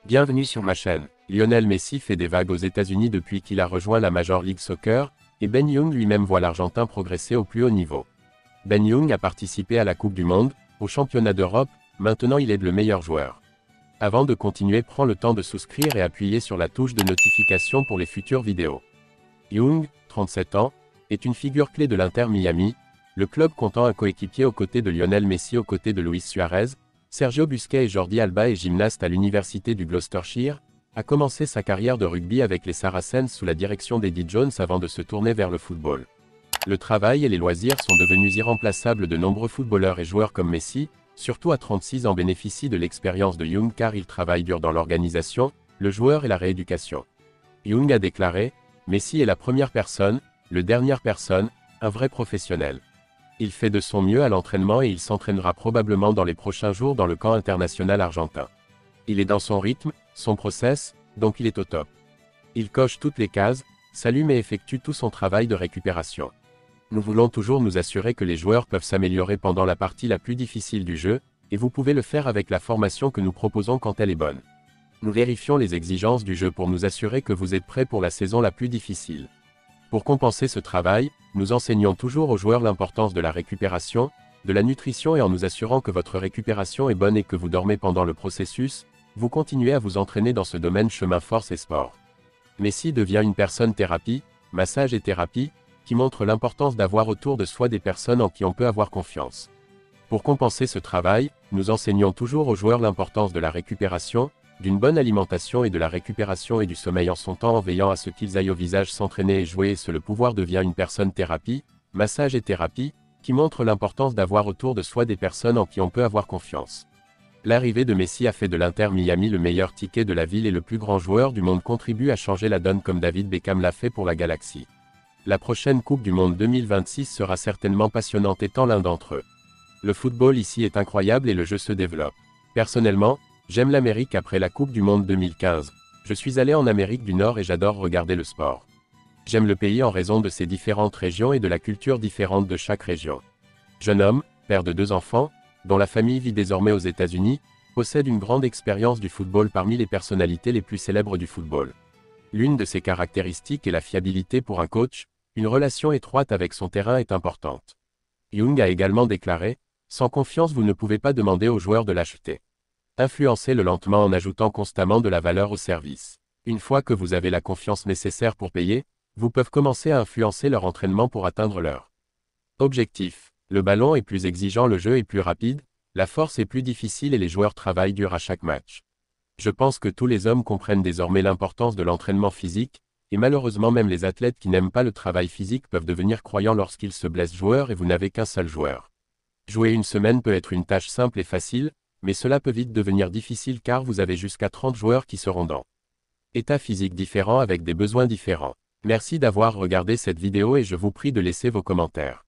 Bienvenue sur ma chaîne. Lionel Messi fait des vagues aux États-Unis depuis qu'il a rejoint la Major League Soccer, et Ben Young lui-même voit l'Argentin progresser au plus haut niveau. Ben Young a participé à la Coupe du Monde, au Championnat d'Europe, maintenant il est le meilleur joueur. Avant de continuer, prends le temps de souscrire et appuyer sur la touche de notification pour les futures vidéos. Young, 37 ans, est une figure clé de l'Inter Miami, le club comptant un coéquipier aux côtés de Lionel Messi aux côtés de Luis Suarez, Sergio Busquets et Jordi Alba est gymnaste à l'université du Gloucestershire, a commencé sa carrière de rugby avec les Saracens sous la direction d'Eddie Jones avant de se tourner vers le football. Le travail et les loisirs sont devenus irremplaçables de nombreux footballeurs et joueurs comme Messi, surtout à 36 ans bénéficie de l'expérience de Young car il travaille dur dans l'organisation, le joueur et la rééducation. Young a déclaré « Messi est la première personne, le dernière personne, un vrai professionnel. Il fait de son mieux à l'entraînement et il s'entraînera probablement dans les prochains jours dans le camp international argentin. Il est dans son rythme, son process, donc il est au top. Il coche toutes les cases, s'allume et effectue tout son travail de récupération. Nous voulons toujours nous assurer que les joueurs peuvent s'améliorer pendant la partie la plus difficile du jeu, et vous pouvez le faire avec la formation que nous proposons quand elle est bonne. Nous vérifions les exigences du jeu pour nous assurer que vous êtes prêts pour la saison la plus difficile. Pour compenser ce travail, nous enseignons toujours aux joueurs l'importance de la récupération, de la nutrition et en nous assurant que votre récupération est bonne et que vous dormez pendant le processus, vous continuez à vous entraîner dans ce domaine chemin force et sport. Messi devient une personne thérapie, massage et thérapie, qui montre l'importance d'avoir autour de soi des personnes en qui on peut avoir confiance. Pour compenser ce travail, nous enseignons toujours aux joueurs l'importance de la récupération, d'une bonne alimentation et de la récupération et du sommeil en son temps en veillant à ce qu'ils aillent au visage s'entraîner et jouer et ce le pouvoir devient une personne thérapie, massage et thérapie, qui montre l'importance d'avoir autour de soi des personnes en qui on peut avoir confiance. L'arrivée de Messi a fait de l'Inter Miami le meilleur ticket de la ville et le plus grand joueur du monde contribue à changer la donne comme David Beckham l'a fait pour la Galaxie. La prochaine Coupe du Monde 2026 sera certainement passionnante étant l'un d'entre eux. Le football ici est incroyable et le jeu se développe. Personnellement, j'aime l'Amérique après la Coupe du Monde 2015. Je suis allé en Amérique du Nord et j'adore regarder le sport. J'aime le pays en raison de ses différentes régions et de la culture différente de chaque région. Jeune homme, père de 2 enfants, dont la famille vit désormais aux États-Unis, possède une grande expérience du football parmi les personnalités les plus célèbres du football. L'une de ses caractéristiques est la fiabilité pour un coach, une relation étroite avec son terrain est importante. Young a également déclaré « Sans confiance vous ne pouvez pas demander aux joueurs de l'acheter. Influencez-le lentement en ajoutant constamment de la valeur au service. Une fois que vous avez la confiance nécessaire pour payer, vous pouvez commencer à influencer leur entraînement pour atteindre leur objectif. Le ballon est plus exigeant, le jeu est plus rapide, la force est plus difficile et les joueurs travaillent dur à chaque match. Je pense que tous les hommes comprennent désormais l'importance de l'entraînement physique, et malheureusement même les athlètes qui n'aiment pas le travail physique peuvent devenir croyants lorsqu'ils se blessent joueurs et vous n'avez qu'un seul joueur. Jouer une semaine peut être une tâche simple et facile, mais cela peut vite devenir difficile car vous avez jusqu'à 30 joueurs qui seront dans état physique différent avec des besoins différents. Merci d'avoir regardé cette vidéo et je vous prie de laisser vos commentaires.